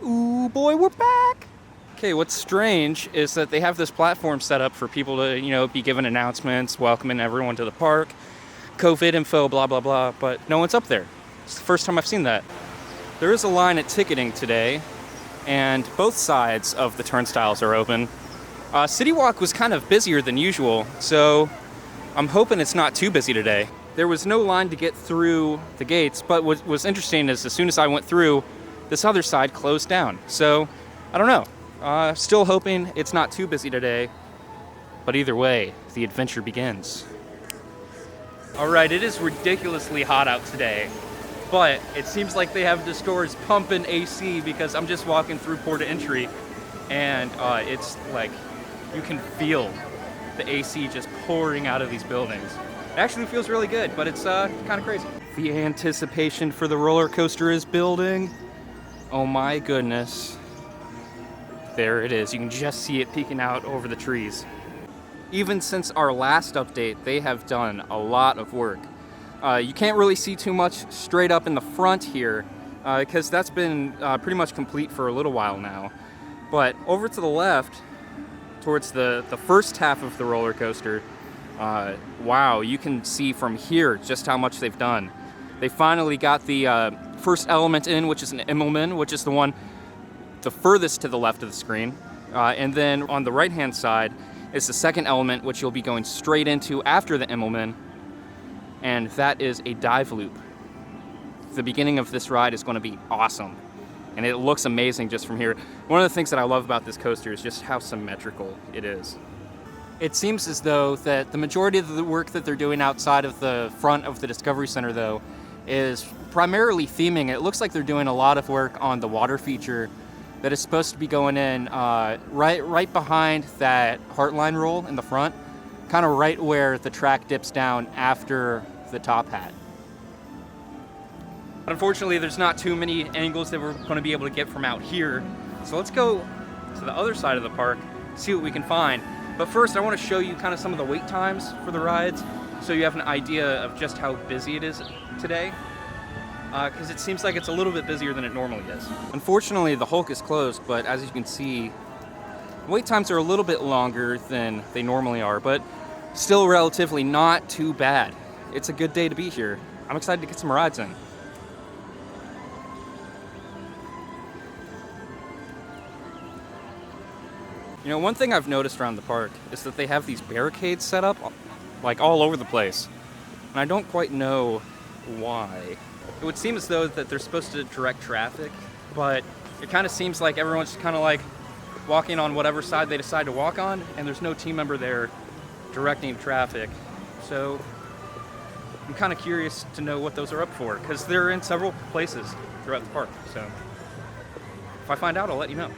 Ooh, boy, we're back! Okay, what's strange is that they have this platform set up for people to, be given announcements, welcoming everyone to the park, COVID info, blah, blah, blah, but no one's up there. It's the first time I've seen that. There is a line at ticketing today, and both sides of the turnstiles are open. City Walk was kind of busier than usual, so I'm hoping it's not too busy today. There was no line to get through the gates, but what was interesting is as soon as I went through, this other side closed down. So, I don't know. Still hoping it's not too busy today, but either way, the adventure begins. Alright, it is ridiculously hot out today, but it seems like they have the stores pumping AC because I'm just walking through port of entry, and it's like, you can feel the AC just pouring out of these buildings. It actually feels really good, but it's kind of crazy. The anticipation for the roller coaster is building. Oh my goodness. There it is. You can just see it peeking out over the trees. Even since our last update, they have done a lot of work. You can't really see too much straight up in the front here, because that's been pretty much complete for a little while now. But over to the left, towards the first half of the roller coaster, wow, you can see from here just how much they've done. They finally got the first element in, which is an Immelman, which is the one the furthest to the left of the screen. And then on the right-hand side is the second element, which you'll be going straight into after the Immelman, and that is a dive loop. The beginning of this ride is going to be awesome, and it looks amazing just from here. One of the things that I love about this coaster is just how symmetrical it is. It seems as though that the majority of the work that they're doing outside of the front of the Discovery Center, though, is primarily theming. It looks like they're doing a lot of work on the water feature that is supposed to be going in right behind that Heartline roll in the front, kind of right where the track dips down after the top hat. Unfortunately, there's not too many angles that we're going to be able to get from out here, so let's go to the other side of the park, see what we can find. But first, I want to show you kind of some of the wait times for the rides, so you have an idea of just how busy it is today. Because it seems like it's a little bit busier than it normally is. Unfortunately, the Hulk is closed, but as you can see, wait times are a little bit longer than they normally are, but still relatively not too bad. It's a good day to be here. I'm excited to get some rides in. One thing I've noticed around the park is that they have these barricades set up, like all over the place, and I don't quite know why. It would seem as though that they're supposed to direct traffic, but it kind of seems like everyone's kind of like walking on whatever side they decide to walk on, and there's no team member there directing traffic. So I'm kind of curious to know what those are up for, because they're in several places throughout the park. So if I find out, I'll let you know.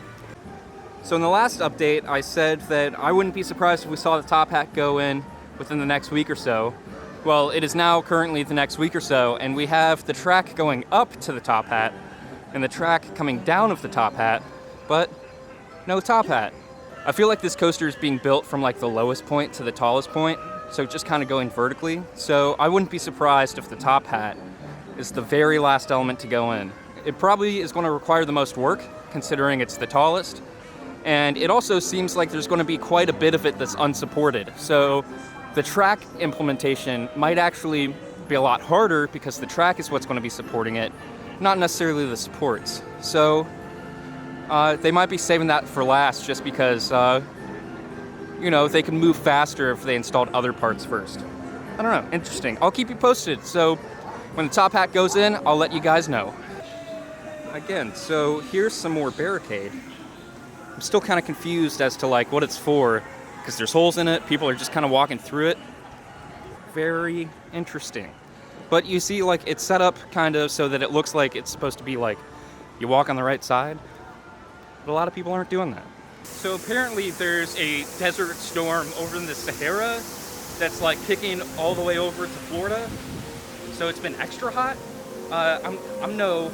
So in the last update, I said that I wouldn't be surprised if we saw the top hat go in within the next week or so. Well, it is now currently the next week or so, and we have the track going up to the top hat and the track coming down of the top hat, but no top hat. I feel like this coaster is being built from like the lowest point to the tallest point, so just kind of going vertically. So I wouldn't be surprised if the top hat is the very last element to go in. It probably is going to require the most work, considering it's the tallest, and it also seems like there's going to be quite a bit of it that's unsupported. So the track implementation might actually be a lot harder because the track is what's going to be supporting it, not necessarily the supports. So they might be saving that for last just because, they can move faster if they installed other parts first. I don't know, interesting. I'll keep you posted. So when the top hat goes in, I'll let you guys know. Again, so here's some more barricade. I'm still kind of confused as to like what it's for, because there's holes in it, people are just kind of walking through it. Very interesting. But you see, like, it's set up kind of so that it looks like it's supposed to be like, you walk on the right side, but a lot of people aren't doing that. So apparently there's a desert storm over in the Sahara that's like kicking all the way over to Florida. So it's been extra hot. I'm no,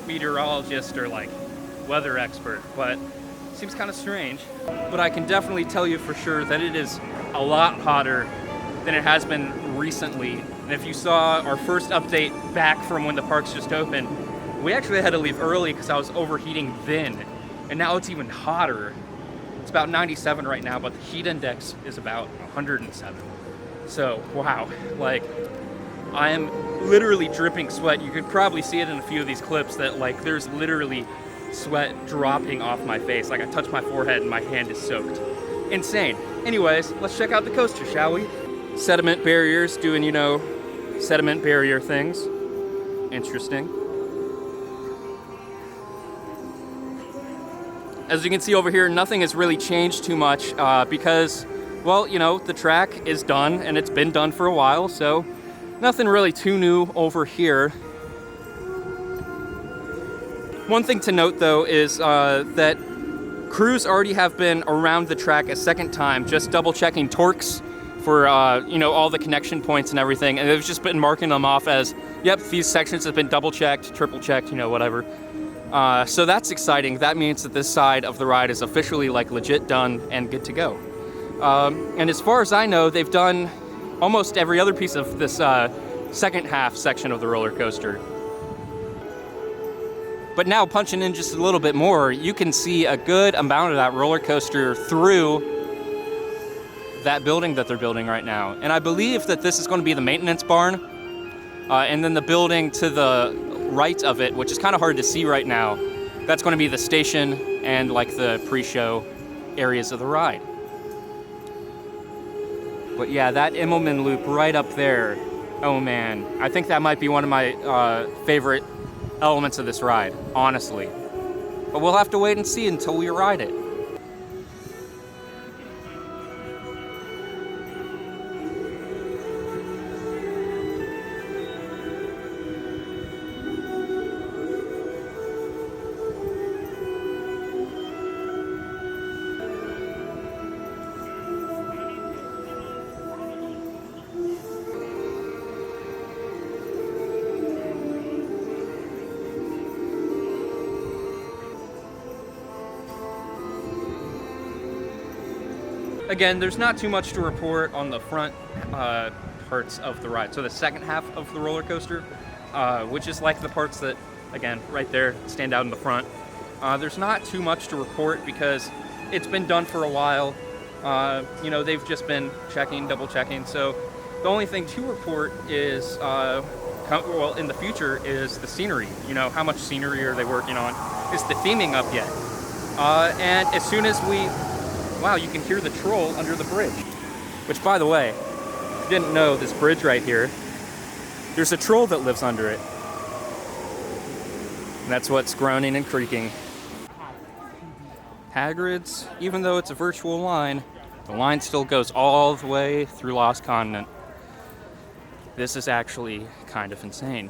meteorologist or like weather expert, but seems kind of strange. But I can definitely tell you for sure that it is a lot hotter than it has been recently. And if you saw our first update back from when the parks just opened, We actually had to leave early because I was overheating then, and now it's even hotter. It's about 97 right now, but the heat index is about 107. So, wow, like, I am literally dripping sweat. You could probably see it in a few of these clips that, like, there's literally sweat dropping off my face. Like, I touch my forehead and my hand is soaked. Insane. Anyways, let's check out the coaster, shall we? Sediment barriers, doing, you know, sediment barrier things. Interesting. As you can see over here, nothing has really changed too much because, well, you know, the track is done and it's been done for a while, so nothing really too new over here. One thing to note, though, is that crews already have been around the track a second time, just double-checking torques for, you know, all the connection points and everything, and they've just been marking them off as, yep, these sections have been double-checked, triple-checked, you know, whatever. So that's exciting. That means that this side of the ride is officially, like, legit done and good to go. And as far as I know, they've done almost every other piece of this second half section of the roller coaster. But now, punching in just a little bit more, you can see a good amount of that roller coaster through that building that they're building right now. And I believe that this is going to be the maintenance barn, and then the building to the right of it, which is kind of hard to see right now, that's going to be the station and, like, the pre-show areas of the ride. But yeah, that Immelman loop right up there, oh man, I think that might be one of my favorite elements of this ride, honestly. But we'll have to wait and see until we ride it. Again, there's not too much to report on the front parts of the ride. So the second half of the roller coaster, which is like the parts that, again, right there, stand out in the front. There's not too much to report because it's been done for a while. You know, they've just been checking, double checking. So the only thing to report is, well, in the future, is the scenery. You know, how much scenery are they working on? Is the theming up yet? And as soon as we... Wow, you can hear the troll under the bridge. Which, by the way, if you didn't know, this bridge right here, there's a troll that lives under it. And that's what's groaning and creaking. Hagrid's, even though it's a virtual line, the line still goes all the way through Lost Continent. This is actually kind of insane.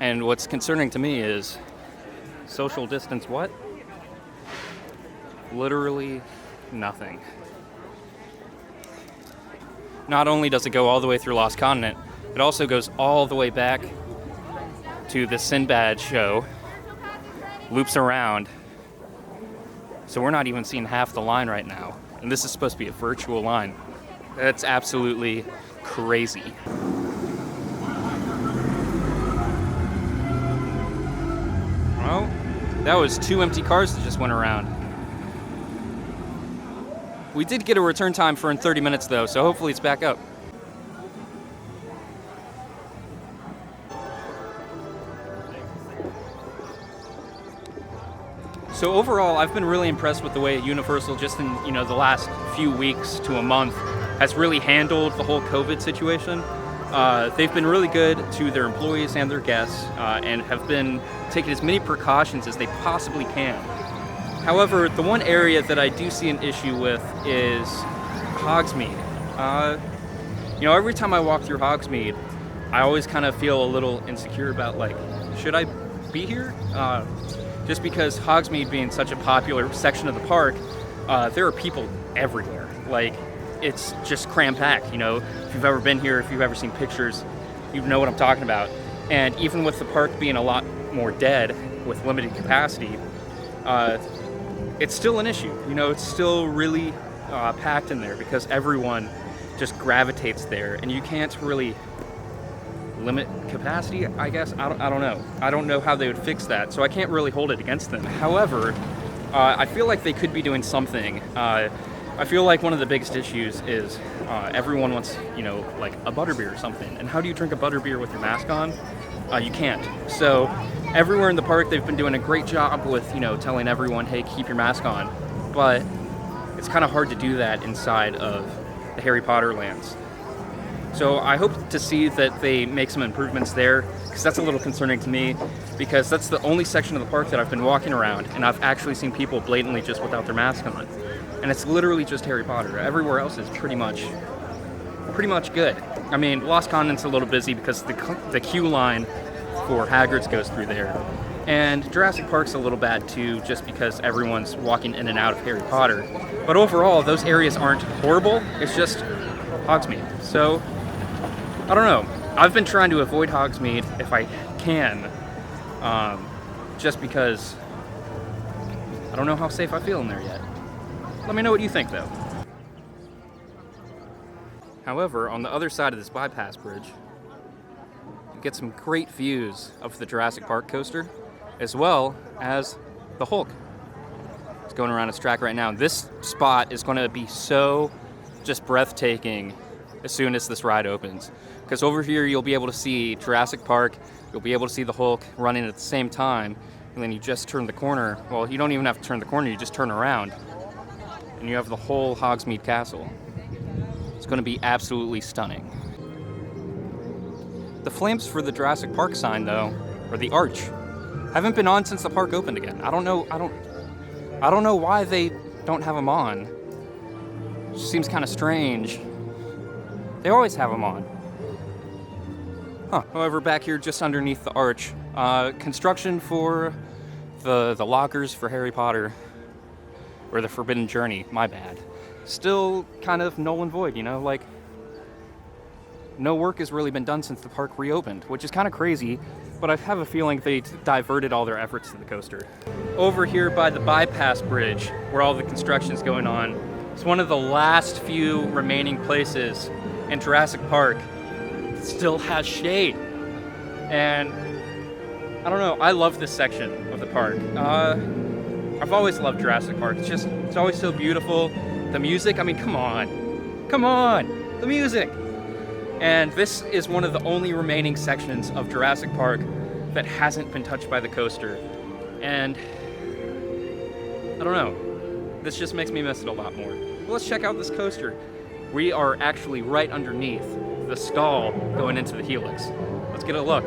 And what's concerning to me is social distance what? Literally nothing. Not only does it go all the way through Lost Continent, it also goes all the way back to the Sinbad show, loops around. So we're not even seeing half the line right now. And this is supposed to be a virtual line. That's absolutely crazy. Well, that was 2 empty cars that just went around. We did get a return time for in 30 minutes though, so hopefully it's back up. So overall, I've been really impressed with the way Universal, just in, you know, the last few weeks to a month, has really handled the whole COVID situation. They've been really good to their employees and their guests, and have been taking as many precautions as they possibly can. However, the one area that I do see an issue with is Hogsmeade. You know, every time I walk through Hogsmeade, I always kind of feel a little insecure about, like, should I be here? Just because Hogsmeade being such a popular section of the park, there are people everywhere. Like, it's just cram-packed, you know. If you've ever been here, if you've ever seen pictures, you know what I'm talking about. And even with the park being a lot more dead with limited capacity, it's still an issue. You know, it's still really packed in there because everyone just gravitates there, and you can't really limit capacity, I guess. I don't know. I don't know how they would fix that, so I can't really hold it against them. However, I feel like they could be doing something. I feel like one of the biggest issues is everyone wants, like a butterbeer or something. And how do you drink a butterbeer with your mask on? You can't. So everywhere in the park, they've been doing a great job with, telling everyone, hey, keep your mask on. But it's kind of hard to do that inside of the Harry Potter lands. So I hope to see that they make some improvements there, because that's a little concerning to me, because that's the only section of the park that I've been walking around, and I've actually seen people blatantly just without their mask on. And it's literally just Harry Potter. Everywhere else is pretty much good. I mean, Lost Continent's a little busy because the queue line for Hagrid's goes through there. And Jurassic Park's a little bad too, just because everyone's walking in and out of Harry Potter. But overall, those areas aren't horrible, it's just Hogsmeade. So, I don't know. I've been trying to avoid Hogsmeade if I can, just because I don't know how safe I feel in there yet. Let me know what you think, though. However, on the other side of this bypass bridge, you get some great views of the Jurassic Park coaster, as well as the Hulk. It's going around its track right now. This spot is going to be so just breathtaking as soon as this ride opens. Because over here, you'll be able to see Jurassic Park, you'll be able to see the Hulk running at the same time, and then you just turn the corner. Well, you don't even have to turn the corner, you just turn around, and you have the whole Hogsmeade Castle. It's going to be absolutely stunning. The flames for the Jurassic Park sign, though, or the arch, haven't been on since the park opened again. I don't know why they don't have them on. It just seems kind of strange. They always have them on. Huh. However, back here, just underneath the arch, construction for the lockers for Harry Potter, or the Forbidden Journey, my bad. Still kind of null and void, like no work has really been done since the park reopened, which is kind of crazy, but I have a feeling they diverted all their efforts to the coaster. Over here by the bypass bridge, where all the construction's going on, it's one of the last few remaining places in Jurassic Park that still has shade. And I don't know, I love this section of the park. I've always loved Jurassic Park. It's always so beautiful. The music, I mean, come on, the music. And this is one of the only remaining sections of Jurassic Park that hasn't been touched by the coaster. And I don't know, this just makes me miss it a lot more. Well, let's check out this coaster. We are actually right underneath the stall going into the helix. Let's get a look.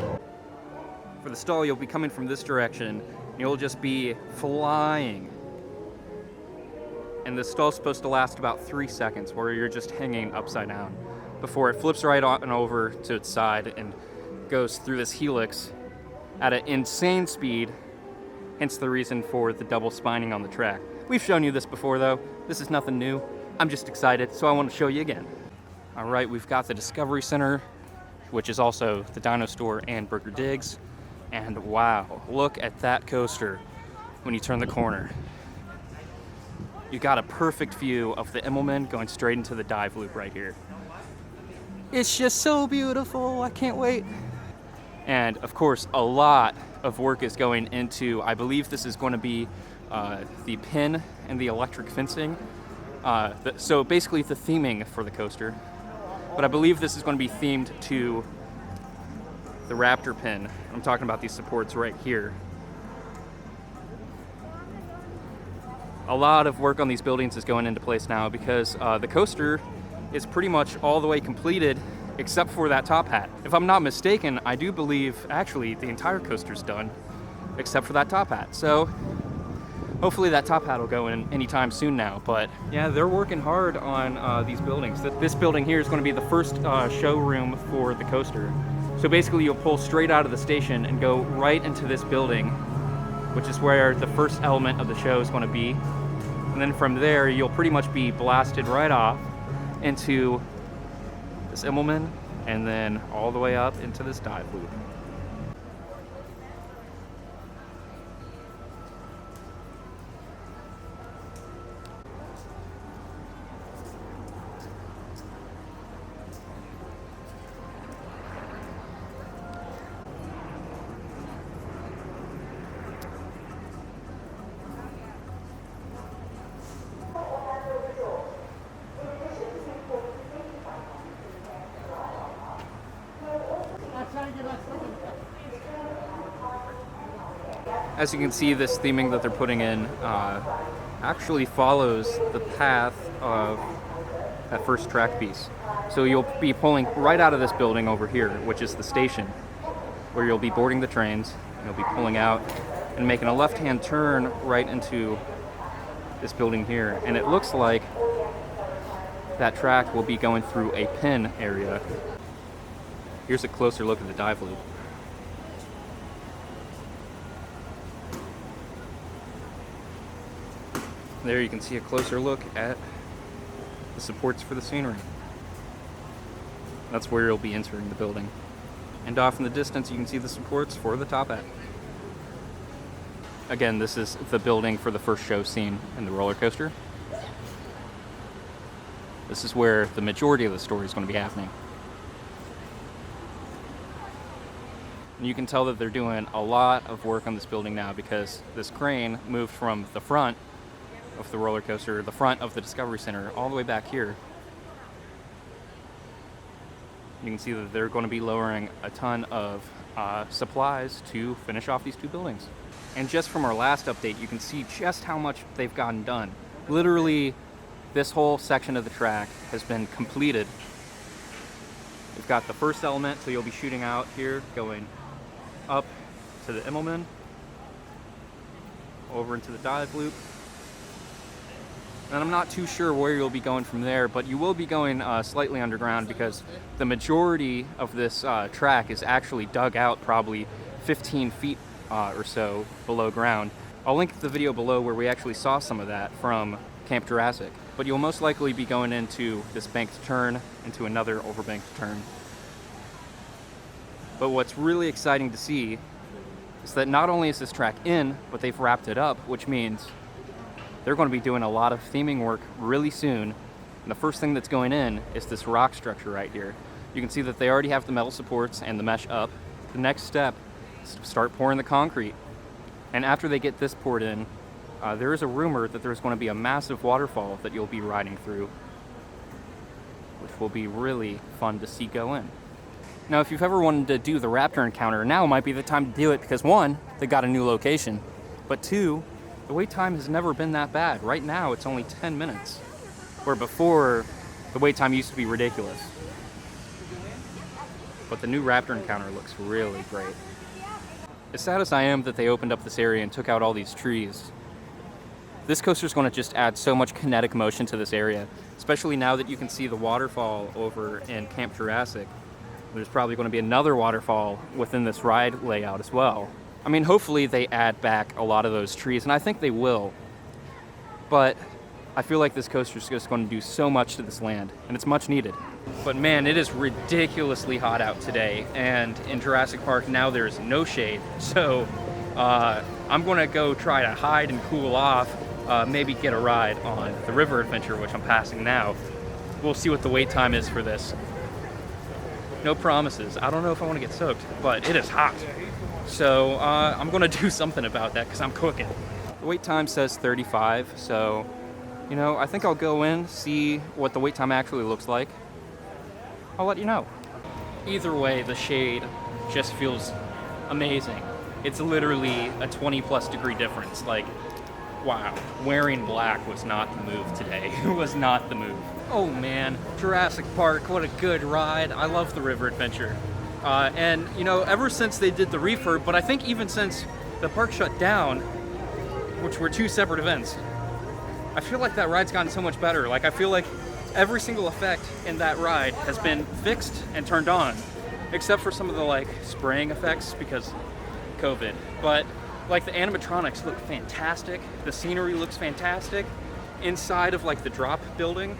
For the stall, you'll be coming from this direction, and you'll just be flying. And the stall's supposed to last about 3 seconds, where you're just hanging upside down, before it flips right on and over to its side and goes through this helix at an insane speed, hence the reason for the double spining on the track. We've shown you this before, though. This is nothing new. I'm just excited, so I want to show you again. All right, we've got the Discovery Center, which is also the Dino Store and Burger Digs. And wow, look at that coaster when you turn the corner. You got a perfect view of the Immelman going straight into the dive loop right here. It's just so beautiful, I can't wait. And of course, a lot of work is going into, I believe this is going to be the pin and the electric fencing. So basically the theming for the coaster. But I believe this is going to be themed to the Raptor pin. I'm talking about these supports right here. A lot of work on these buildings is going into place now because the coaster is pretty much all the way completed except for that top hat. If I'm not mistaken, I do believe actually the entire coaster's done except for that top hat. So hopefully that top hat will go in anytime soon now. But yeah, they're working hard on these buildings. This building here is going to be the first showroom for the coaster. So basically you'll pull straight out of the station and go right into this building, which is where the first element of the show is going to be. And then from there, you'll pretty much be blasted right off into this Immelman, and then all the way up into this dive loop. As you can see, this theming that they're putting in actually follows the path of that first track piece. So you'll be pulling right out of this building over here, which is the station, where you'll be boarding the trains. You'll be pulling out and making a left-hand turn right into this building here. And it looks like that track will be going through a pin area. Here's a closer look at the dive loop. There you can see a closer look at the supports for the scenery. That's where you'll be entering the building. And off in the distance you can see the supports for the top hat. Again, this is the building for the first show scene in the roller coaster. This is where the majority of the story is going to be happening. And you can tell that they're doing a lot of work on this building now because this crane moved from the front of the roller coaster, the front of the Discovery Center, all the way back here. You can see that they're going to be lowering a ton of supplies to finish off these two buildings. And just from our last update, you can see just how much they've gotten done. Literally, this whole section of the track has been completed. We've got the first element, so you'll be shooting out here, going up to the Immelman, over into the dive loop. And I'm not too sure where you'll be going from there, but you will be going slightly underground because the majority of this track is actually dug out probably 15 feet or so below ground. I'll link the video below where we actually saw some of that from Camp Jurassic. But you'll most likely be going into this banked turn, into another overbanked turn. But what's really exciting to see is that not only is this track in, but they've wrapped it up, which means they're going to be doing a lot of theming work really soon. And the first thing that's going in is this rock structure right here. You can see that they already have the metal supports and the mesh up. The next step is to start pouring the concrete. And after they get this poured in, there is a rumor that there's going to be a massive waterfall that you'll be riding through, which will be really fun to see go in. Now, if you've ever wanted to do the Raptor Encounter, now might be the time to do it because one, they got a new location, but two, the wait time has never been that bad. Right now, it's only 10 minutes, where before, the wait time used to be ridiculous. But the new Raptor Encounter looks really great. As sad as I am that they opened up this area and took out all these trees, this coaster is going to just add so much kinetic motion to this area, especially now that you can see the waterfall over in Camp Jurassic. There's probably going to be another waterfall within this ride layout as well. I mean, hopefully they add back a lot of those trees, and I think they will. But I feel like this coaster is just going to do so much to this land, and it's much needed. But man, it is ridiculously hot out today, and in Jurassic Park now there's no shade. So I'm going to go try to hide and cool off, maybe get a ride on the River Adventure, which I'm passing now. We'll see what the wait time is for this. No promises. I don't know if I want to get soaked, but it is hot. So I'm going to do something about that because I'm cooking. The wait time says 35, so you know, I think I'll go in, see what the wait time actually looks like. I'll let you know. Either way, the shade just feels amazing. It's literally a 20+ degree difference. Like, wow, wearing black was not the move today. It was not the move. Oh man, Jurassic Park, what a good ride. I love the River Adventure. And you know, ever since they did the refurb, but I think even since the park shut down, which were two separate events, I feel like that ride's gotten so much better. Like, I feel like every single effect in that ride has been fixed and turned on, except for some of the like spraying effects because COVID. But like the animatronics look fantastic. The scenery looks fantastic. Inside of like the drop building,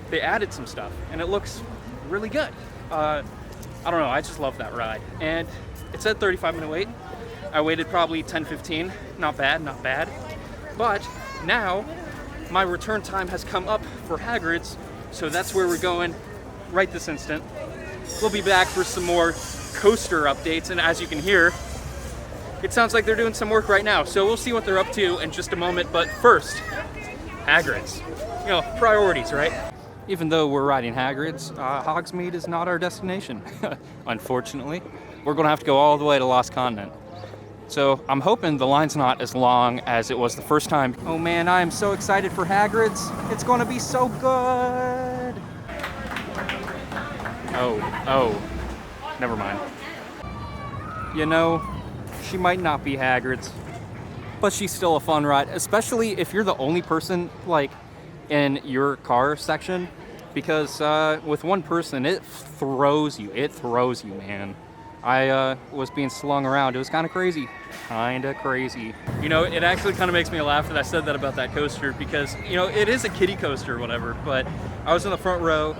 they added some stuff and it looks really good. I don't know, I just love that ride. And it said 35-minute wait. I waited probably 10-15, not bad, not bad. But now my return time has come up for Hagrid's, so that's where we're going right this instant. We'll be back for some more coaster updates, and as you can hear, it sounds like they're doing some work right now, so we'll see what they're up to in just a moment. But first, Hagrid's. You know, priorities, right? Even though we're riding Hagrid's, Hogsmeade is not our destination, unfortunately. we're going to have to go all the way to Lost Continent. So I'm hoping the line's not as long as it was the first time. Oh man, I am so excited for Hagrid's. It's going to be so good. Oh, never mind. You know, she might not be Hagrid's, but she's still a fun ride, especially if you're the only person like in your car section, because with one person, it throws you, man. I was being slung around. It was kind of crazy. You know, it actually kind of makes me laugh that I said that about that coaster, because, you know, it is a kiddie coaster or whatever, but I was in the front row.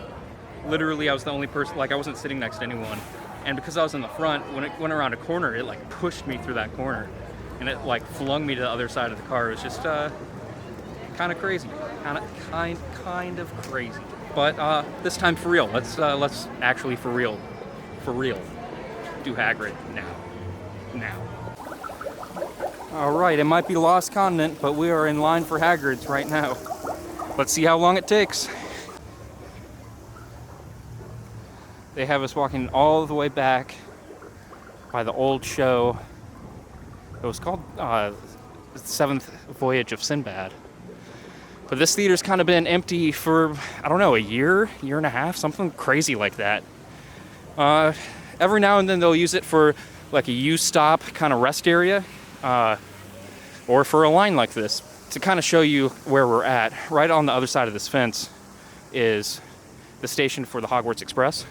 Literally, I was the only person, like, I wasn't sitting next to anyone. And because I was in the front, when it went around a corner, it, like, pushed me through that corner. And it, like, flung me to the other side of the car. It was just kind of crazy. Kind of crazy. But this time for real. Let's actually for real do Hagrid now. All right, it might be Lost Continent, but we are in line for Hagrid's right now. Let's see how long it takes. They have us walking all the way back by the old show. It was called The Seventh Voyage of Sinbad. But this theater's kind of been empty for, I don't know, a year and a half, something crazy like that. Every now and then they'll use it for like a U-stop kind of rest area, or for a line like this. To kind of show you where we're at, right on the other side of this fence is the station for the Hogwarts Express.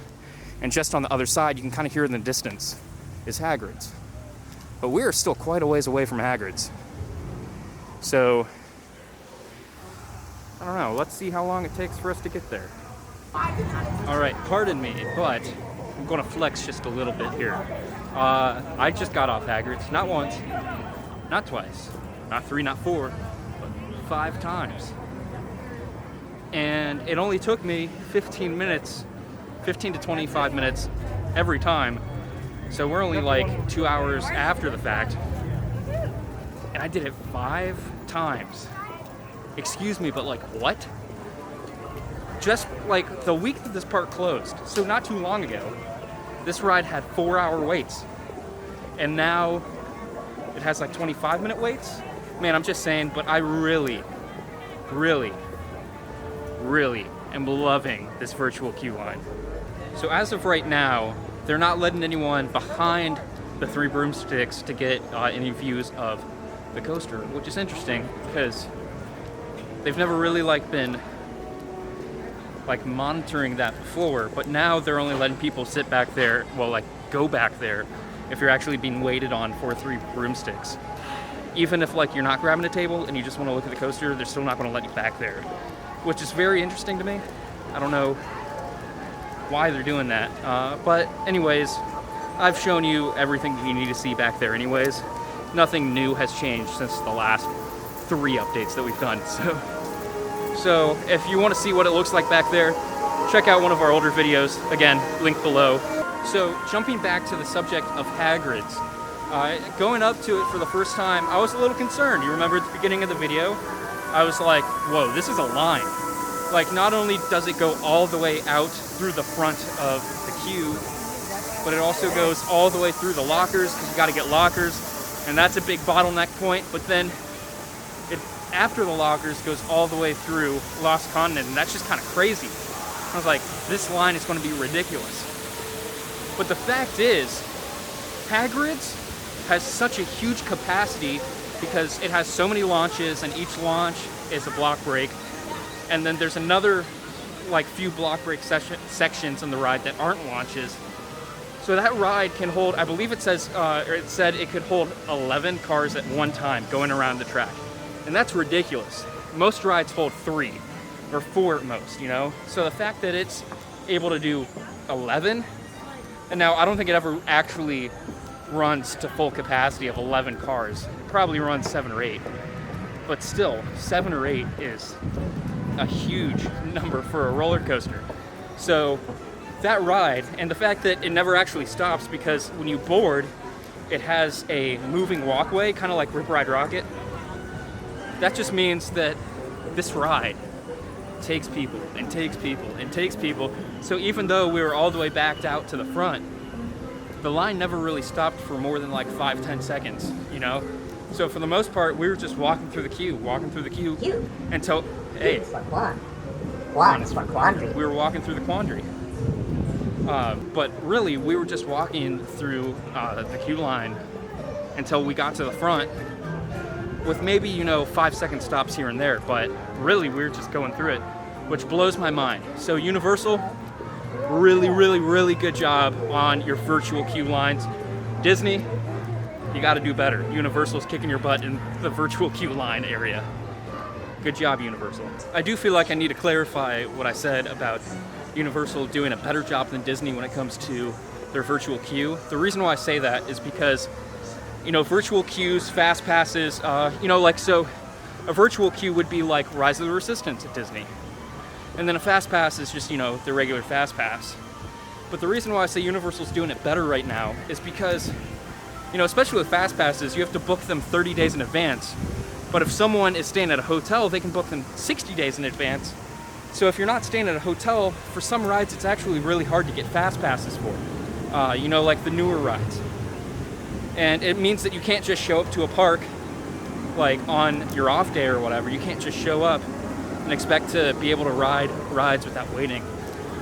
And just on the other side, you can kind of hear in the distance, is Hagrid's. But we're still quite a ways away from Hagrid's. So, I don't know, let's see how long it takes for us to get there. Alright, pardon me, but I'm going to flex just a little bit here. I just got off Hagrid's, not once, not twice, not 3, not 4, but 5 times. And it only took me 15 to 25 minutes every time. So we're only like 2 hours after the fact. And I did it 5 times. Excuse me, but like what? Just like the week that this park closed, so not too long ago, this ride had 4-hour waits. And now it has like 25-minute waits. Man, I'm just saying, but I really am loving this virtual queue line. So as of right now, they're not letting anyone behind the 3 broomsticks to get any views of the coaster, which is interesting because they've never really been monitoring that before, but now they're only letting people sit back there, go back there if you're actually being waited on for 3 broomsticks. Even if you're not grabbing a table and you just want to look at the coaster, they're still not going to let you back there, which is very interesting to me. I don't know why they're doing that, but anyways, I've shown you everything you need to see back there anyways. Nothing new has changed since the last 3 updates that we've done. So if you want to see what it looks like back there, check out one of our older videos. Again, link below. So jumping back to the subject of Hagrid's, going up to it for the first time, I was a little concerned. You remember at the beginning of the video, I was like, whoa, this is a line. Not only does it go all the way out through the front of the queue, but it also goes all the way through the lockers, because you got to get lockers, and that's a big bottleneck point. But then it, after the lockers, goes all the way through Lost Continent, and that's just kind of crazy. I was like, this line is going to be ridiculous. But the fact is, Hagrid's has such a huge capacity because it has so many launches, and each launch is a block break. And then there's another few block break sections in the ride that aren't launches. So that ride can hold, I believe it said it could hold 11 cars at one time going around the track. And that's ridiculous. Most rides hold 3 or 4 at most, you know? So the fact that it's able to do 11, and now I don't think it ever actually runs to full capacity of 11 cars. It probably runs 7 or 8. But still, 7 or 8 is a huge number for a roller coaster. So that ride, and the fact that it never actually stops, because when you board, it has a moving walkway, kind of like Rip Ride Rocket. That just means that this ride takes people and takes people and takes people. So even though we were all the way backed out to the front, the line never really stopped for more than like 5-10 seconds, you know? So for the most part, we were just walking through the queue until, hey. Q is for Quan is for quandary. We were walking through the quandary. But really, we were just walking through the queue line until we got to the front with maybe, 5-second stops here and there. But really, we were just going through it, which blows my mind. So Universal, really good job on your virtual queue lines. Disney, you got to do better. Universal's kicking your butt in the virtual queue line area. Good job, Universal. I do feel like I need to clarify what I said about Universal doing a better job than Disney when it comes to their virtual queue. The reason why I say that is because, virtual queues, fast passes, so a virtual queue would be like Rise of the Resistance at Disney. And then a fast pass is just, the regular fast pass. But the reason why I say Universal's doing it better right now is because, especially with fast passes, you have to book them 30 days in advance. But if someone is staying at a hotel, they can book them 60 days in advance. So if you're not staying at a hotel, for some rides, it's actually really hard to get fast passes for. Like the newer rides. And it means that you can't just show up to a park, like on your off day or whatever. You can't just show up and expect to be able to ride rides without waiting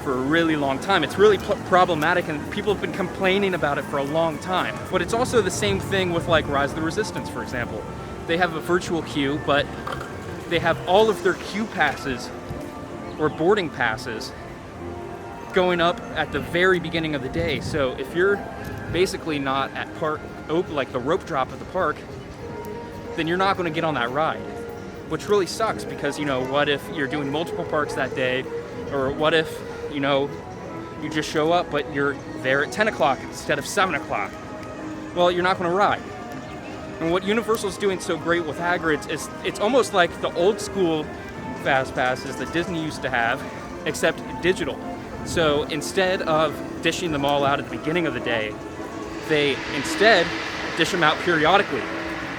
for a really long time. It's really problematic, and people have been complaining about it for a long time. But it's also the same thing with like Rise of the Resistance, for example. They have a virtual queue, but they have all of their queue passes or boarding passes going up at the very beginning of the day. So if you're basically not at like the rope drop of the park, then you're not going to get on that ride, which really sucks because, what if you're doing multiple parks that day, or what if, you just show up but you're there at 10 o'clock instead of 7 o'clock? Well, you're not going to ride. And what Universal's doing so great with Hagrid's is it's almost like the old school fast passes that Disney used to have, except digital. So instead of dishing them all out at the beginning of the day, they instead dish them out periodically.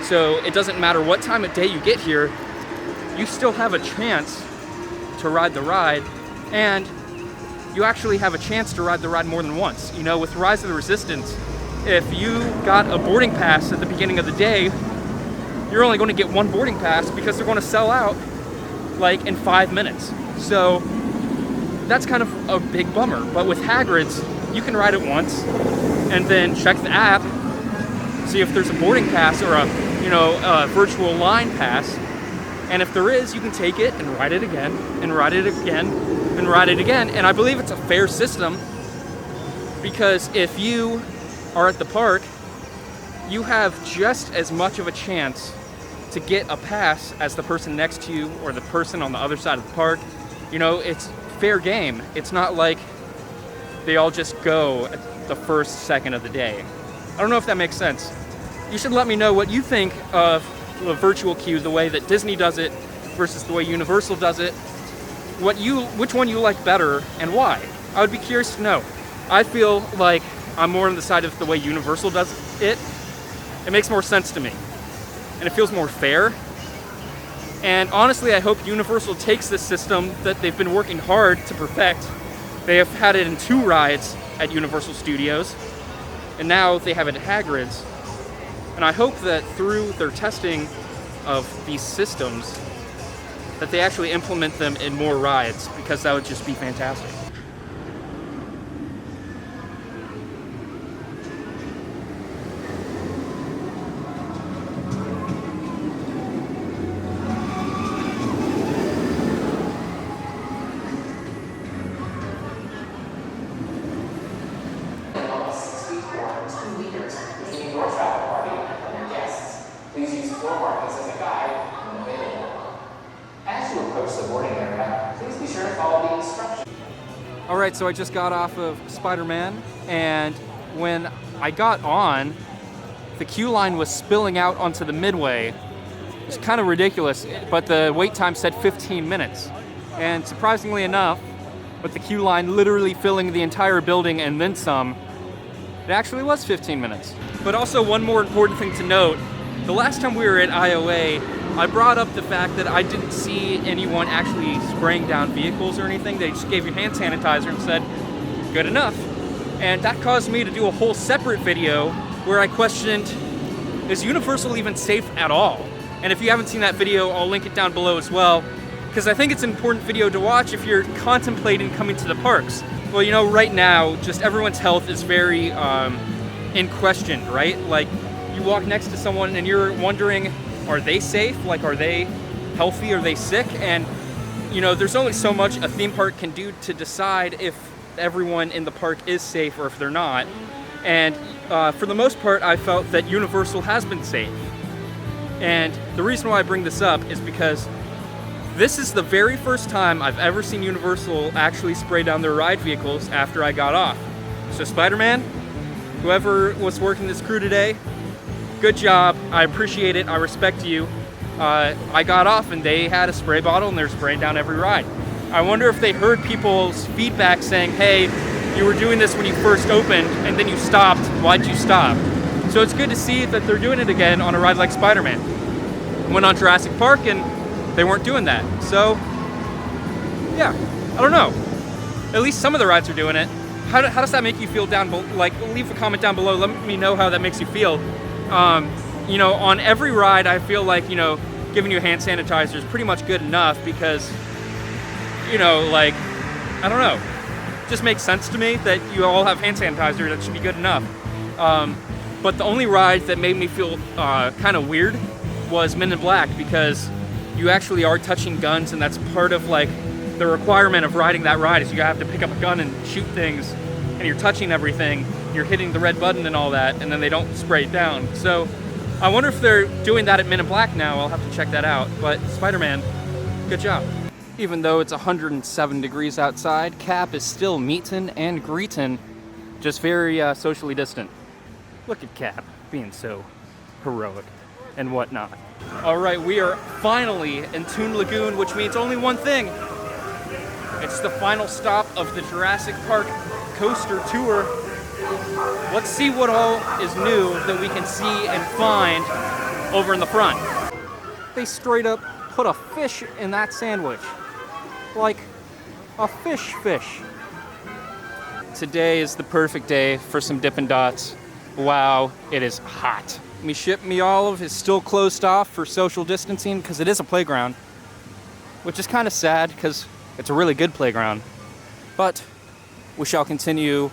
So it doesn't matter what time of day you get here, you still have a chance to ride the ride, and you actually have a chance to ride the ride more than once. With Rise of the Resistance, if you got a boarding pass at the beginning of the day, you're only going to get one boarding pass because they're going to sell out like in 5 minutes. So that's kind of a big bummer. But with Hagrid's, you can ride it once and then check the app, see if there's a boarding pass or a virtual line pass. And if there is, you can take it and ride it again and ride it again and ride it again. And I believe it's a fair system because if you are at the park, you have just as much of a chance to get a pass as the person next to you or the person on the other side of the park. It's fair game. It's not like they all just go at the first second of the day. I don't know if that makes sense. You should let me know what you think of the virtual queue, the way that Disney does it versus the way Universal does it. Which one you like better and why? I would be curious to know. I feel like I'm more on the side of the way Universal does it. It makes more sense to me. And it feels more fair. And honestly, I hope Universal takes this system that they've been working hard to perfect. They have had it in 2 rides at Universal Studios, and now they have it at Hagrid's. And I hope that through their testing of these systems, that they actually implement them in more rides, because that would just be fantastic. Alright, so I just got off of Spider-Man, and when I got on, the queue line was spilling out onto the midway. It was kind of ridiculous, but the wait time said 15 minutes. And surprisingly enough, with the queue line literally filling the entire building and then some, it actually was 15 minutes. But also one more important thing to note, the last time we were at IOA, I brought up the fact that I didn't see anyone actually spraying down vehicles or anything. They just gave you hand sanitizer and said, good enough. And that caused me to do a whole separate video where I questioned, is Universal even safe at all? And if you haven't seen that video, I'll link it down below as well, because I think it's an important video to watch if you're contemplating coming to the parks. Well, you know, right now, just everyone's health is very in question, right? Like, you walk next to someone and you're wondering, are they safe? Like, are they healthy? Are they sick? And, you know, there's only so much a theme park can do to decide if everyone in the park is safe or if they're not. And for the most part, I felt that Universal has been safe. And the reason why I bring this up is because this is the very first time I've ever seen Universal actually spray down their ride vehicles after I got off. So Spider-Man, whoever was working this crew today, good job. I appreciate it. I respect you. I got off and they had a spray bottle and they're spraying down every ride. I wonder if they heard people's feedback saying, hey, you were doing this when you first opened and then you stopped. Why'd you stop? So it's good to see that they're doing it again on a ride like Spider-Man. Went on Jurassic Park and they weren't doing that. So, yeah, I don't know. At least some of the rides are doing it. How does that make you feel down below? Like, leave a comment down below. Let me know how that makes you feel. You know, on every ride, I feel like, you know, giving you hand sanitizer is pretty much good enough because, you know, like, I don't know. It just makes sense to me that you all have hand sanitizer. That should be good enough. But the only ride that made me feel kind of weird was Men in Black, because you actually are touching guns, and that's part of like the requirement of riding that ride is you have to pick up a gun and shoot things, and you're touching everything, you're hitting the red button and all that, and then they don't spray it down. So I wonder if they're doing that at Men in Black now. I'll have to check that out. But Spider-Man, good job. Even though it's 107 degrees outside, Cap is still meetin' and greetin', just very socially distant. Look at Cap being so heroic and whatnot. All right, we are finally in Toon Lagoon, which means only one thing. It's the final stop of the Jurassic Park coaster tour. Let's see what all is new that we can see and find over in the front. They straight up put a fish in that sandwich. Like a fish. Today is the perfect day for some Dippin' Dots. Wow, it is hot. Me Ship Me Olive is still closed off for social distancing because it is a playground, which is kind of sad because it's a really good playground. But we shall continue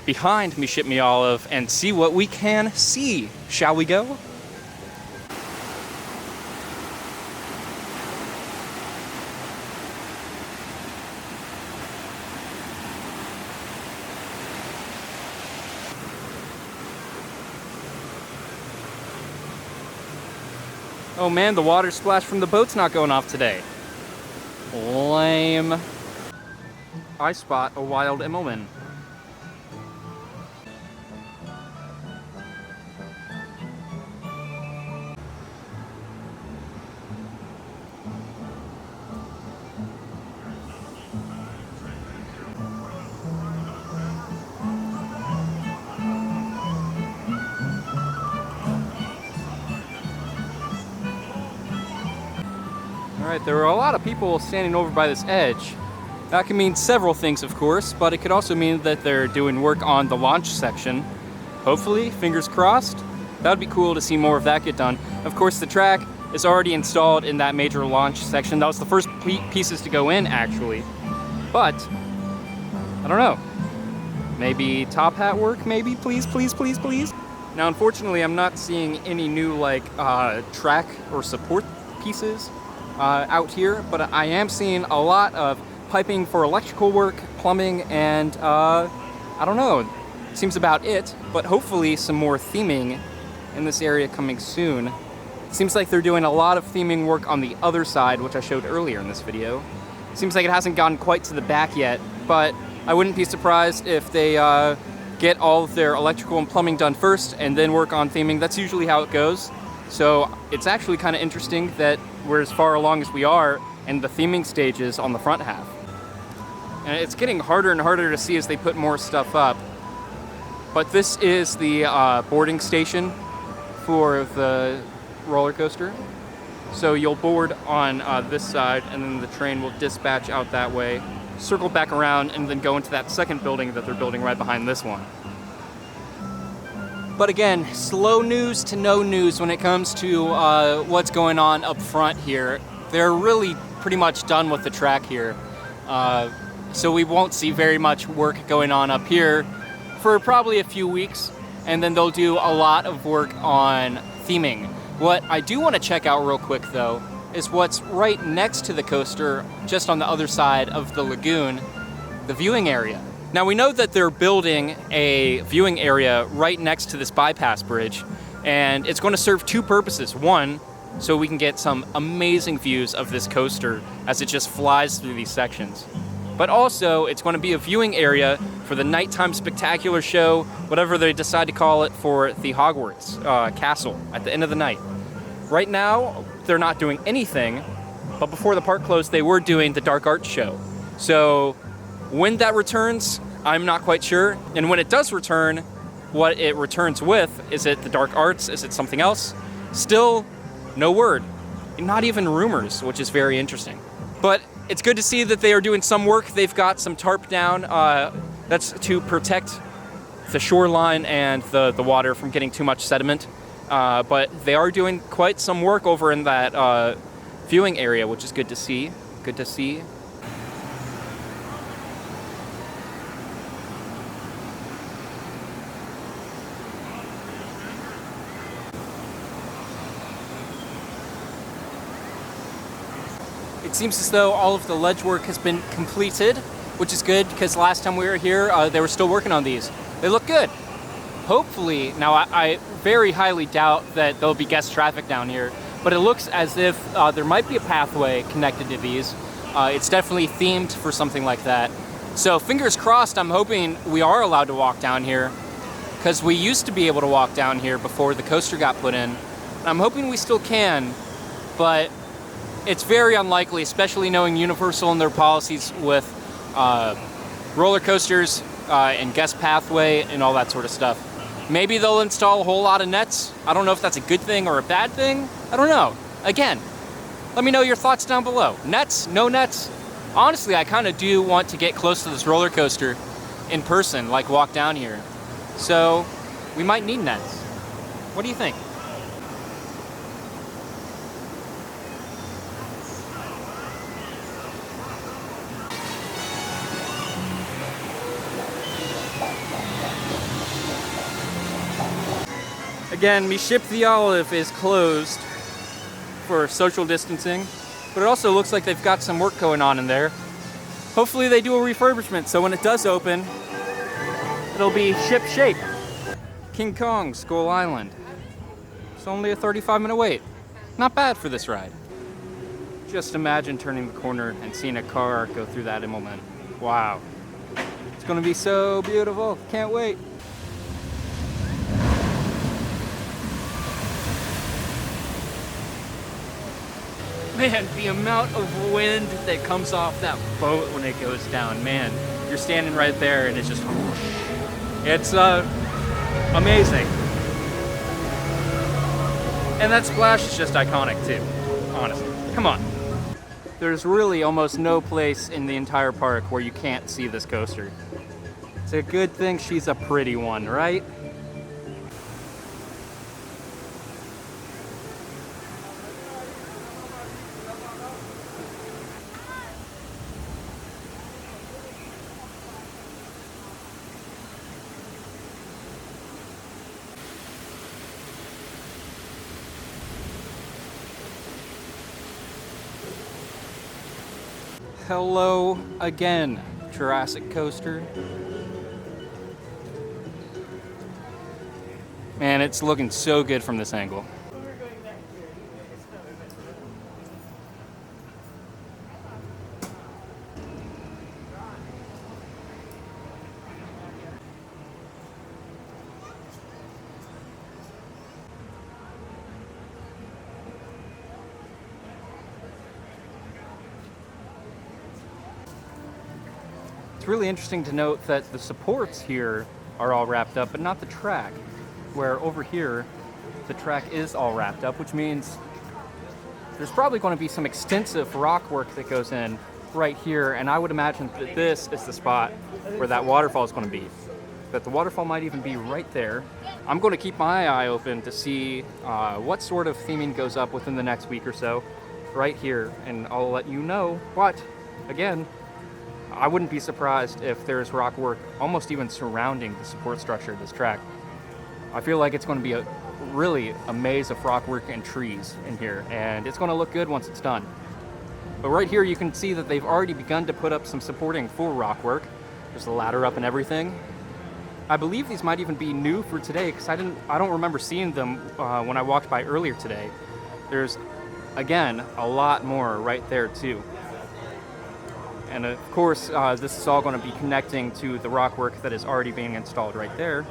behind Me Ship Me Olive and see what we can see. Shall we go? Oh man, the water splash from the boat's not going off today. Lame. I spot a wild Immelman. Alright, there are a lot of people standing over by this edge. That can mean several things, of course, but it could also mean that they're doing work on the launch section. Hopefully, fingers crossed. That would be cool to see more of that get done. Of course, the track is already installed in that major launch section. That was the first pieces to go in, actually. But, I don't know. Maybe top hat work, maybe? Please. Now, unfortunately, I'm not seeing any new, like, track or support pieces out here, but I am seeing a lot of piping for electrical work, plumbing, and I don't know, seems about it, but hopefully some more theming in this area coming soon. It seems like they're doing a lot of theming work on the other side, which I showed earlier in this video. Seems like it hasn't gotten quite to the back yet, but I wouldn't be surprised if they get all of their electrical and plumbing done first and then work on theming. That's usually how it goes. So it's actually kind of interesting that we're as far along as we are in the theming stages on the front half. And it's getting harder and harder to see as they put more stuff up. But this is the boarding station for the roller coaster. So you'll board on this side and then the train will dispatch out that way. circle back around, and then go into that second building that they're building right behind this one. But again, slow news to no news when it comes to what's going on up front here. They're really pretty much done with the track here. So we won't see very much work going on up here for probably a few weeks. And then they'll do a lot of work on theming. What I do want to check out real quick though is what's right next to the coaster, just on the other side of the lagoon, the viewing area. Now we know that they're building a viewing area right next to this bypass bridge, and it's going to serve two purposes. One, so we can get some amazing views of this coaster as it just flies through these sections. But also, it's going to be a viewing area for the nighttime spectacular show, whatever they decide to call it, for the Hogwarts castle at the end of the night. Right now, they're not doing anything, but before the park closed, they were doing the dark arts show. So when that returns, I'm not quite sure. And when it does return, what it returns with, is it the dark arts? Is it something else? Still, no word. Not even rumors, which is very interesting. But it's good to see that they are doing some work. They've got some tarp down. That's to protect the shoreline and the water from getting too much sediment. But they are doing quite some work over in that viewing area, which is good to see. Good to see. It seems as though all of the ledge work has been completed, which is good because last time we were here, they were still working on these. They look good. Hopefully, now I very highly doubt that there'll be guest traffic down here, but it looks as if there might be a pathway connected to these. It's definitely themed for something like that. So fingers crossed, I'm hoping we are allowed to walk down here, because we used to be able to walk down here before the coaster got put in. And I'm hoping we still can, but it's very unlikely, especially knowing Universal and their policies with roller coasters and guest pathway and all that sort of stuff. Maybe they'll install a whole lot of nets. I don't know if that's a good thing or a bad thing. I don't know. Again, let me know your thoughts down below. Nets? No nets? Honestly, I kind of do want to get close to this roller coaster in person, like walk down here. So we might need nets. What do you think? Again, Mi Ship the Olive is closed for social distancing, but it also looks like they've got some work going on in there. Hopefully they do a refurbishment, so when it does open, it'll be ship shape. King Kong, Skull Island. It's only a 35-minute wait. Not bad for this ride. Just imagine turning the corner and seeing a car go through that moment. Wow. It's gonna be so beautiful. Can't wait. Man, the amount of wind that comes off that boat when it goes down, man. You're standing right there and it's just whoosh. It's amazing. And that splash is just iconic too, honestly. Come on. There's really almost no place in the entire park where you can't see this coaster. It's a good thing she's a pretty one, right? Hello again, Jurassic Coaster. Man, it's looking so good from this angle. It's really interesting to note that the supports here are all wrapped up, but not the track, where over here, the track is all wrapped up, which means there's probably going to be some extensive rock work that goes in right here, and I would imagine that this is the spot where that waterfall is going to be. That the waterfall might even be right there. I'm going to keep my eye open to see what sort of theming goes up within the next week or so, right here, and I'll let you know. But again, I wouldn't be surprised if there's rock work almost even surrounding the support structure of this track. I feel like it's going to be really a maze of rock work and trees in here, and it's going to look good once it's done. But right here you can see that they've already begun to put up some supporting for rock work. There's the ladder up and everything. I believe these might even be new for today, because I don't remember seeing them when I walked by earlier today. There's, again, a lot more right there too. And of course, this is all going to be connecting to the rock work that is already being installed right there.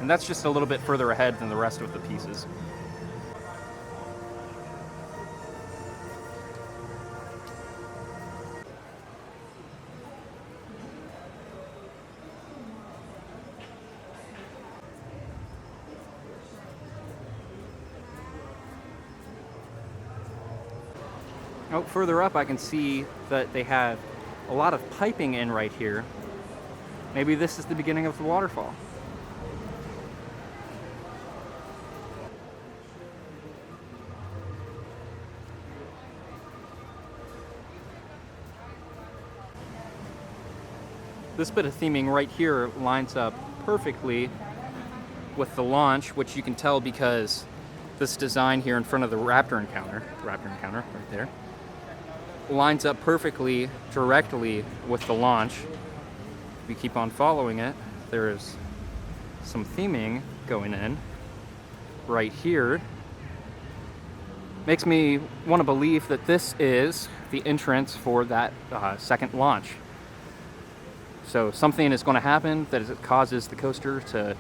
And that's just a little bit further ahead than the rest of the pieces. Oh, further up I can see that they have a lot of piping in right here. Maybe this is the beginning of the waterfall. This bit of theming right here lines up perfectly with the launch, which you can tell because this design here in front of the Raptor Encounter right there, lines up perfectly directly with the launch. If you keep on following it, there's some theming going in right here. Makes me want to believe that this is the entrance for that second launch. So something is going to happen that causes the coaster to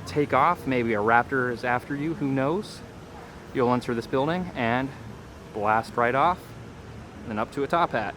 take off. Maybe a raptor is after you, who knows? You'll enter this building and blast right off, and then up to a top hat.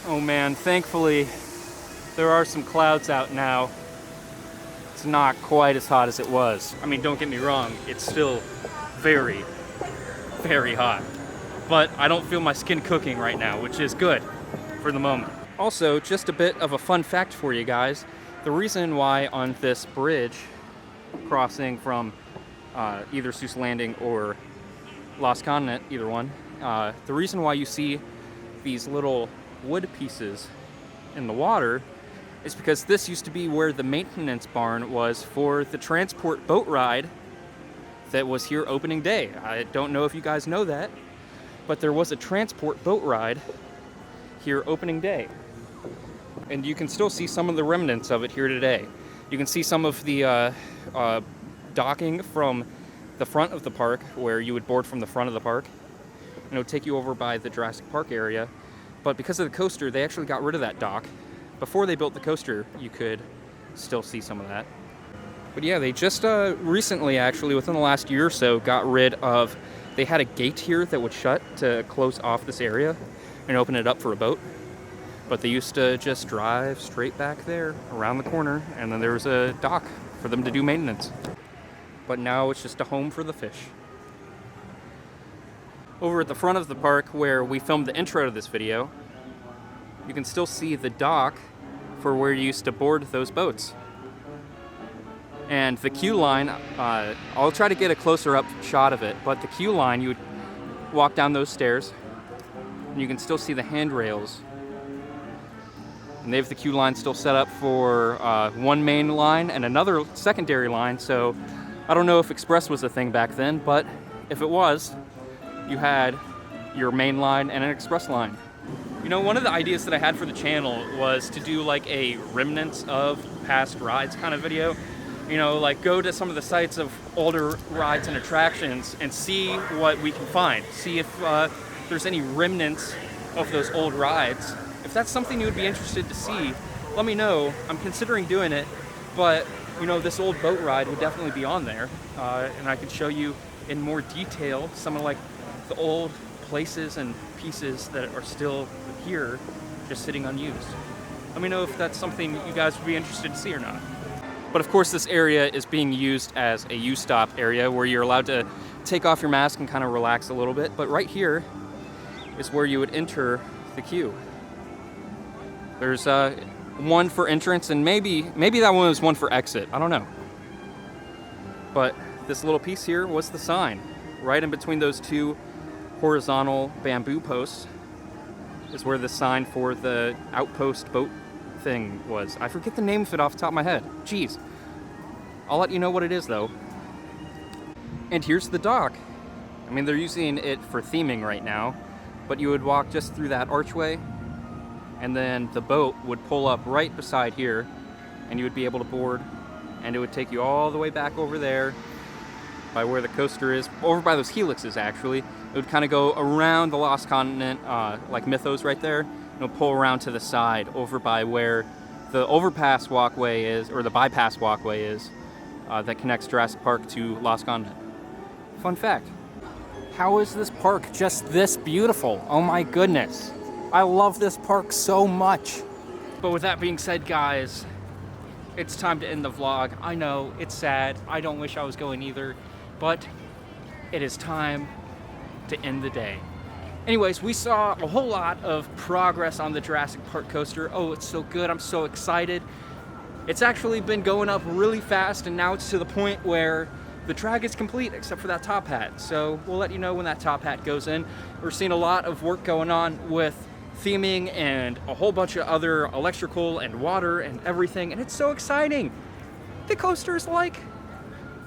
Oh man, thankfully there are some clouds out now. It's not quite as hot as it was. I mean, don't get me wrong, it's still very, very hot. But I don't feel my skin cooking right now, which is good for the moment. Also, just a bit of a fun fact for you guys. The reason why on this bridge crossing from either Seuss Landing or Lost Continent, either one, the reason why you see these little wood pieces in the water is because this used to be where the maintenance barn was for the transport boat ride that was here opening day. I don't know if you guys know that, but there was a transport boat ride here opening day. And you can still see some of the remnants of it here today. You can see some of the docking from the front of the park, where you would board from the front of the park, and it would take you over by the Jurassic Park area. But because of the coaster, they actually got rid of that dock. Before they built the coaster, you could still see some of that. But yeah, they just recently, actually, within the last year or so, got rid of... They had a gate here that would shut to close off this area and open it up for a boat. But they used to just drive straight back there, around the corner, and then there was a dock for them to do maintenance. But now it's just a home for the fish. Over at the front of the park where we filmed the intro to this video, you can still see the dock for where you used to board those boats. And the queue line, I'll try to get a closer up shot of it, but the queue line, you would walk down those stairs, and you can still see the handrails. And they have the queue line still set up for one main line and another secondary line, so I don't know if Express was a thing back then, but if it was, you had your main line and an Express line. You know, one of the ideas that I had for the channel was to do like a remnants of past rides kind of video. You know, like go to some of the sites of older rides and attractions and see what we can find. See if there's any remnants of those old rides. If that's something you would be interested to see, let me know. I'm considering doing it, but you know, this old boat ride would definitely be on there, and I could show you in more detail some of like the old places and pieces that are still here, just sitting unused. Let me know if that's something you guys would be interested to see or not. But of course, this area is being used as a U-stop area where you're allowed to take off your mask and kind of relax a little bit. But right here is where you would enter the queue. There's one for entrance, and maybe that one was one for exit. I don't know. But this little piece here was the sign. Right in between those two horizontal bamboo posts is where the sign for the outpost boat thing was. I forget the name of it off the top of my head. Jeez. I'll let you know what it is though. And here's the dock. I mean, they're using it for theming right now, but you would walk just through that archway, and then the boat would pull up right beside here, and you would be able to board, and it would take you all the way back over there by where the coaster is, over by those helixes actually. It would kind of go around the Lost Continent, like Mythos right there, and it would pull around to the side over by where the overpass walkway is, or the bypass walkway is, that connects Jurassic Park to Lost Continent. Fun fact. How is this park just this beautiful? Oh my goodness. I love this park so much. But with that being said, guys, it's time to end the vlog. I know, it's sad. I don't wish I was going either, but it is time to end the day. Anyways, we saw a whole lot of progress on the Jurassic Park coaster. Oh, it's so good. I'm so excited. It's actually been going up really fast, and now it's to the point where the track is complete except for that top hat. So we'll let you know when that top hat goes in. We're seeing a lot of work going on with theming and a whole bunch of other electrical and water and everything, and it's so exciting. The coaster's like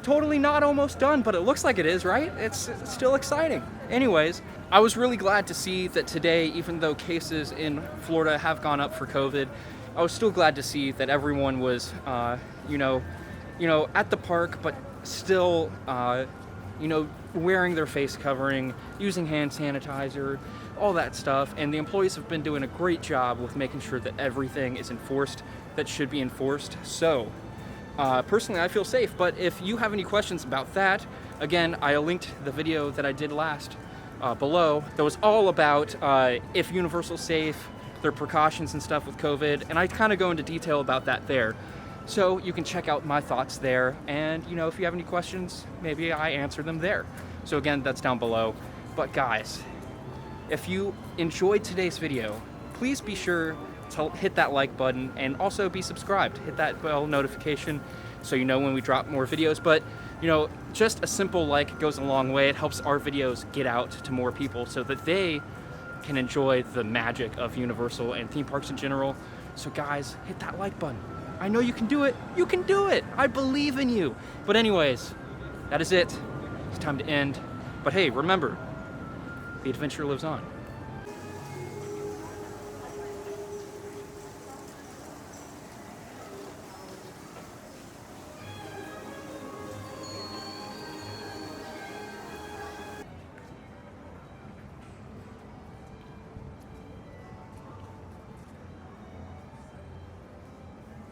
totally not almost done, but it looks like it is, right? It's still exciting. Anyways, I was really glad to see that today, even though cases in Florida have gone up for COVID, I was still glad to see that everyone was, you know, at the park, but still, wearing their face covering, using hand sanitizer, all that stuff. And the employees have been doing a great job with making sure that everything is enforced that should be enforced. So, personally, I feel safe. But if you have any questions about that, again, I linked the video that I did last below that was all about if Universal's safe, their precautions and stuff with COVID, and I kind of go into detail about that there. So you can check out my thoughts there, and if you have any questions, maybe I answer them there. So again, that's down below. But guys, if you enjoyed today's video, please be sure to hit that like button and also be subscribed. Hit that bell notification so you know when we drop more videos. But just a simple like goes a long way. It helps our videos get out to more people so that they can enjoy the magic of Universal and theme parks in general. So guys, hit that like button. I know you can do it. You can do it. I believe in you. But anyways, that is it. It's time to end. But hey, remember, the adventure lives on.